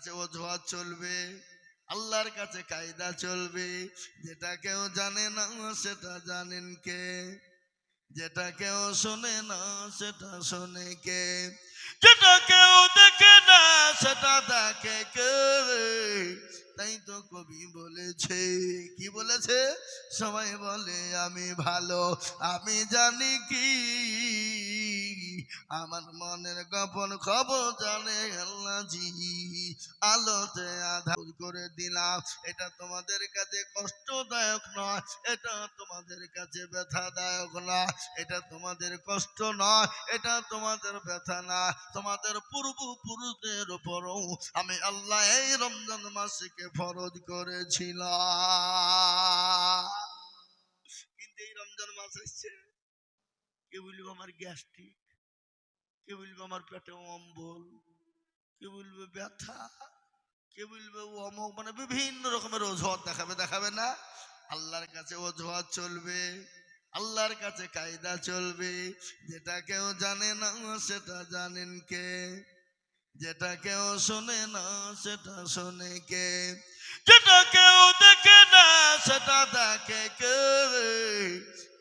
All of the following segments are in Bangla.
কাছে অজুহাত চলবে, আল্লাহর কাছে কায়দা চলবে। যেটা কেউ জানে না সেটা জানেন কে, যেটা কেউ শোনে না সেটা শোনে কে, যেটা কেউ দেখে না সেটা দেখে কে। তাই তো কবি বলেছে, কি বলেছে? সবাই বলে আমি ভালো, আমি জানি কি আমার মনের গোপন খবর জানে আল্লাহ জি। আলোতে আধার করে দিলাম, এটা তোমাদের কাছে কষ্টদায়ক নয়, এটা তোমাদের কাছে ব্যথাদায়ক নয়, এটা তোমাদের কষ্ট নয়, এটা তোমাদের ব্যথা না। তোমাদের পূর্বপুরুষদের উপরও আমি আল্লাহ এই রমজান মাসকে ফরজ করেছিলাম। কিন্তু এই রমজান মাস এসছে, কে বলবো আমার গ্যাস্ট্রিক, কে বলবো আমার পেটে অম্বল, কে বলবে ব্যথা, কে বলবে অমুক, মানে বিভিন্ন রকমের অজুহাত দেখাবে না? আল্লাহর কাছে অজুহাত চলবে, আল্লাহর কাছে কায়দা চলবে। যেটা কেউ জানে না সেটা জানেন কে, যেটা কেউ শোনে না সেটা শোনে কে, যেটা কেউ দেখে না সেটা দেখে কে।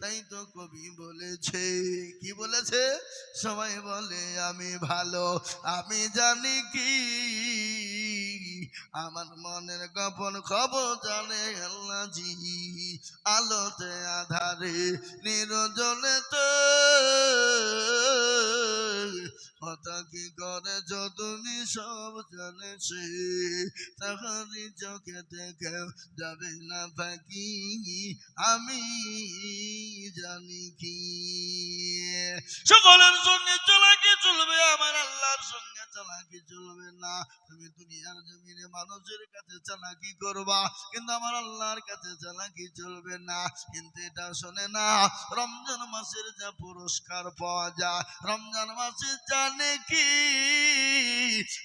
তাই তো কবি বলেছে, কি বলেছে? সবাই বলে আমি ভালো, আমি জানি কি আমার মনের গোপন খবর জানে আল্লাহ জি। আলোতে আধারে নিরজনে তো কথা কি করে তুমি সব জানেছে, তাহারি চোখে দেখে যাবে না ফাঁকি, আমি জানি কি। সকলের সঙ্গে চালাকি চলবে, আমার আল্লাহর সঙ্গে চালাকি চলবে না। তুমি দুনিয়ার জমিনে মানুষের কাছে চালাকি করবা, কিন্তু আমার আল্লাহর কাছে চালাকি চলবে না। কিন্তু এটা শোনে না, রমজান মাসের যা পুরস্কার পাওয়া যায়, রমজান মাসে জানে কি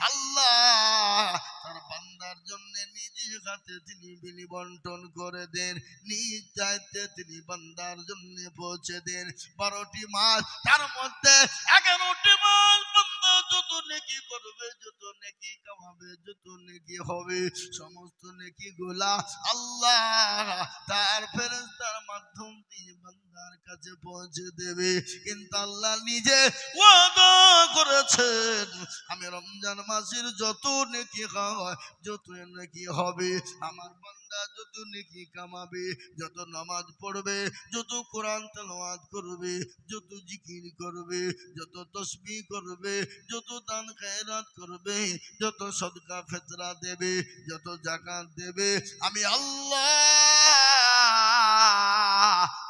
আল্লাহ তার বান্দার জন্য নিজের হাতে তিনি বিলি বন্টন করে দেন, নিজ দায়িত্বে তিনি বান্দার জন্য পৌঁছে দেন। 12টি মাস, তার মধ্যে 11টি মাস বান্দা যত নেকি করবে, যত নেকি কামাবে, যত নেকি হবে, সমস্ত নেকি গুলা আল্লাহ তার ফেরেশতার মাধ্যম দিয়ে বান্দার কাছে পৌঁছে দেবে। কিন্তু আল্লাহ নিজে ওয়াদা করেছেন, আমি রমজান মাসের যত নেকি হয়, যত নেকি হবে, আমার বান্দা যত নেকি কামাবে, যত নামাজ পড়বে, যত কোরআন তেলাওয়াত করবে, যত জিকির করবে, যত তাসবিহ করবে, যত দান খায়রাত করবে, যত সদকা ফিতরা দেবে, যত যাকাত দেবে, আমি আল্লাহ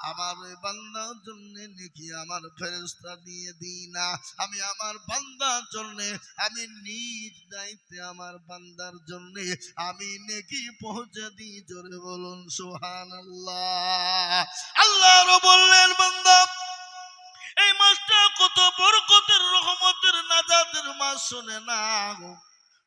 আমার ওই বান্দার জন্য নেকি আমার ফেরেশতা দিয়ে দিই না। আমি আমার বান্দার জন্য, আমি নিজ দায়িত্বে আমার বান্দার জন্য আমি নেকি পৌঁছে দিই। জোরে বলুন সুবহানাল্লাহ। আল্লাহও বললেন, বান্দা এই মাসটা কত বরকতের, রহমতের, নাজাতের মাস, শুনে না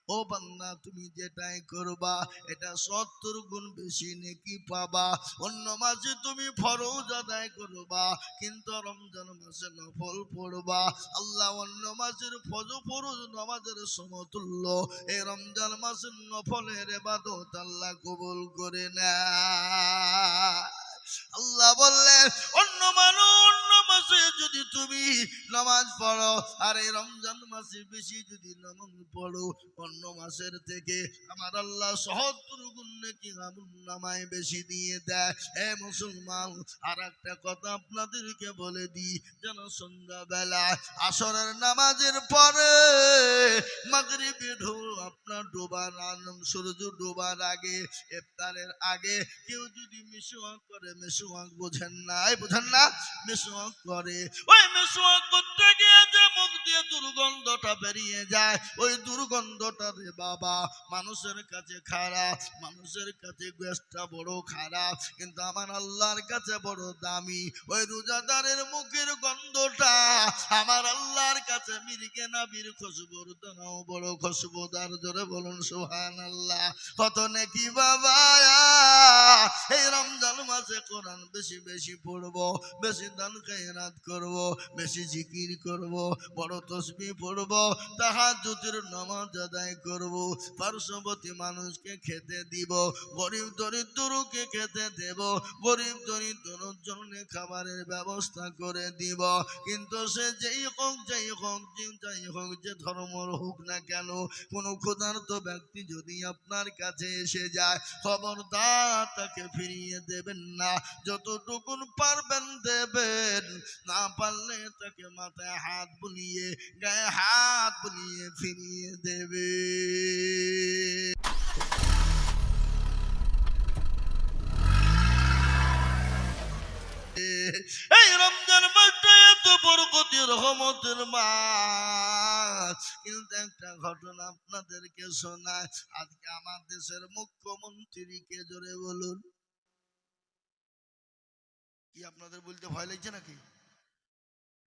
ও বান্দা, তুমি যেটাই করবা এটা 70 গুণ বেশি নেকি পাবা। অন্য মাসে তুমি ফরজ আদায় করবা, কিন্তু রমজান মাসে নফল পড়বা। আল্লাহ অন্য মাসের ফরজ নামাজের সমতুল্য এই রমজান মাসের নফলের ইবাদত আল্লাহ কবুল করে নেয়। আল্লাহ বললেন, অন্য মাসে যদি তুমি নামাজ পড়ো, আর এই রমজান মাসে বেশি যদি নামাজ পড়ো, অন্য মাসের থেকে আমার আল্লাহ 70 গুণ নেকি আমলনামায় বেশি দিয়ে দেয়। এ মুসলমান, আর একটা কথা আপনাদেরকে বলে দিই, যেন সন্ধ্যাবেলা আসরের নামাজের পরে মাগরিবে আপনার ডোবার সূর্য ডোবার আগে, ইফতারের আগে কেউ যদি মিসওয়াক করে, মিসওয়াক বোঝেন না, মিসওয়াক করে, ওই মিসওয়াক করতে গিয়ে যে মুখ দিয়ে দুর্গন্ধটা বেরিয়ে যায়, ওই দুর্গন্ধটা রে বাবা মানুষের কাছে খারাপ, মানুষের কাছে গ্যাসটা বড় খারাপ, কিন্তু আমার আল্লাহর কাছে বড় দামি। ওই রোজাদারের মুখের গন্ধটা আমার আল্লাহর কাছে মির্গে নাবির খুশবুর দানাও বড় খুশবুদার। জোরে বলুন সুবহানাল্লাহ। কত নেকি বাবা এই রমজান মাসে কোরআন বেশি বেশি পড়বো, বেশি দান খায়রাত করব, বেশি জিকির করব, বড় তসবিহ পড়ব, তাহাজ্জুদের নামাজ আদায় করব, পার্শ্ববর্তী মানুষকে খেতে দিব, গরিব দরিদ্রকে খেতে দেব, গরিব দরিদ্রর জন্য খাবারের ব্যবস্থা করে দিব। কিন্তু সে যেই হোক যে ধর্মর হোক না কেন, কোন ক্ষুধার্ত ব্যক্তি যদি আপনার কাছে এসে যায়, খবরদার তাকে ফিরিয়ে দেবেন না, যতটুকুন পারবেন দেবেন, না পারলে তাকে মাথায় হাত বুলিয়ে, গায়ে হাত বুলিয়ে ফিরিয়ে দেবে। এই রমজান মাসটা এত বরকতের রহমতের মাস, কিন্তু একটা ঘটনা আপনাদেরকে শোনায়। আজকে আমার দেশের মুখ্যমন্ত্রীকে জোরে বলুন। কি আপনাদের বলতে ভয় লাগছে নাকি?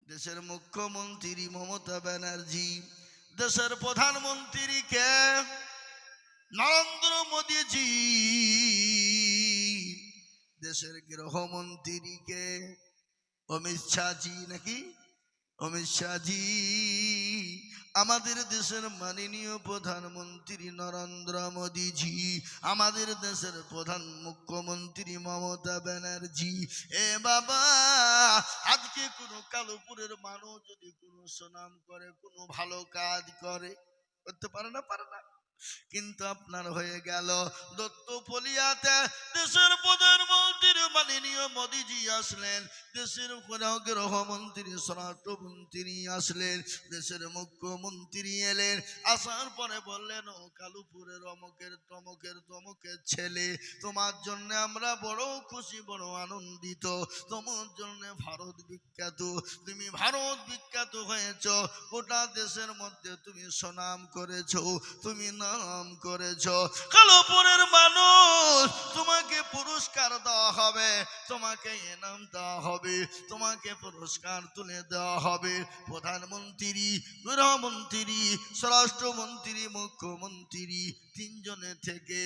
দেশের মুখ্যমন্ত্রী মমতা ব্যানার্জি, দেশের প্রধানমন্ত্রী কে? নরেন্দ্র মোদীজি। দেশের গৃহমন্ত্রী কে? অমিত শাহজি নাকি? অমিত শাহজি। আমাদের দেশের মাননীয় প্রধানমন্ত্রী নরেন্দ্র মোদীজি, আমাদের দেশের প্রধান মুখ্যমন্ত্রী মমতা ব্যানার্জি। এ বাবা, আজকে কোনো কালোপুরের মানুষ যদি কোনো সুনাম করে, কোনো ভালো কাজ করে, করতে পারে না, পারে না, কিন্তু আপনার হয়ে গেল দত্তপলিয়াতে দেশের প্রধানমন্ত্রী মাননীয় মোদীজি আসলেন, দেশের গৃহমন্ত্রী স্বরাষ্ট্রমন্ত্রী আসলেন, দেশের মুখ্যমন্ত্রী এলেন, আসার পরে বললেন, ও কালুপুরের অমকের তমকের তমকের ছেলে, তোমার জন্য আমরা বড় খুশি, বড় আনন্দিত, তোমার জন্য ভারত বিখ্যাত, তুমি ভারত বিখ্যাত হয়েছ, গোটা দেশের মধ্যে তুমি সুনাম করেছো, তুমি নাম করেছ। কালোপুরের মানুষ, তোমাকে পুরস্কার দেওয়া হবে, তোমাকে ইনাম দেওয়া হবে, তোমাকে পুরস্কার তুলে দেওয়া হবে। প্রধানমন্ত্রী, গৃহমন্ত্রী, স্বরাষ্ট্রমন্ত্রী, মুখ্যমন্ত্রী তিনজনে থেকে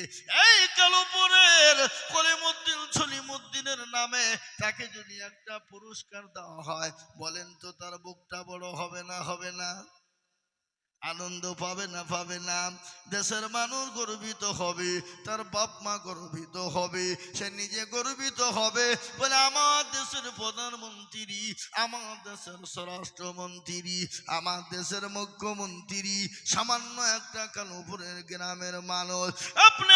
এই কালোপুরের কলিমুদ্দিন সলিমুদ্দিনের নামে তাকে যদি একটা পুরস্কার দেওয়া হয়, বলেন তো তার বুকটা বড় হবে না, হবে না? আনন্দ পাবে না, পাবে না? দেশের মানুষ গর্বিত হবে, তার বাপ মা গর্বিত হবে, সে নিজে গর্বিত হবে, বলে আমার দেশের প্রধানমন্ত্রী, আমার দেশের স্বরাষ্ট্রমন্ত্রী, আমার দেশের মুখ্যমন্ত্রী সামান্য একটা কালুপুরের গ্রামের মানুষ। আপনি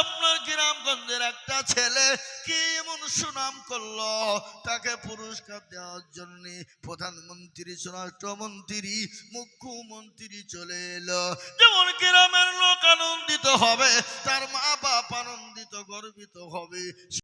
আপনার গ্রামগঞ্জের একটা ছেলে কি এমন সুনাম করলো, তাকে পুরস্কার দেওয়ার জন্য প্রধানমন্ত্রী, স্বরাষ্ট্রমন্ত্রী, মুখ্যমন্ত্রী চলে এলো। যেমন গ্রামের লোক আনন্দিত হবে, তার মা বাপ আনন্দিত গর্বিত হবে।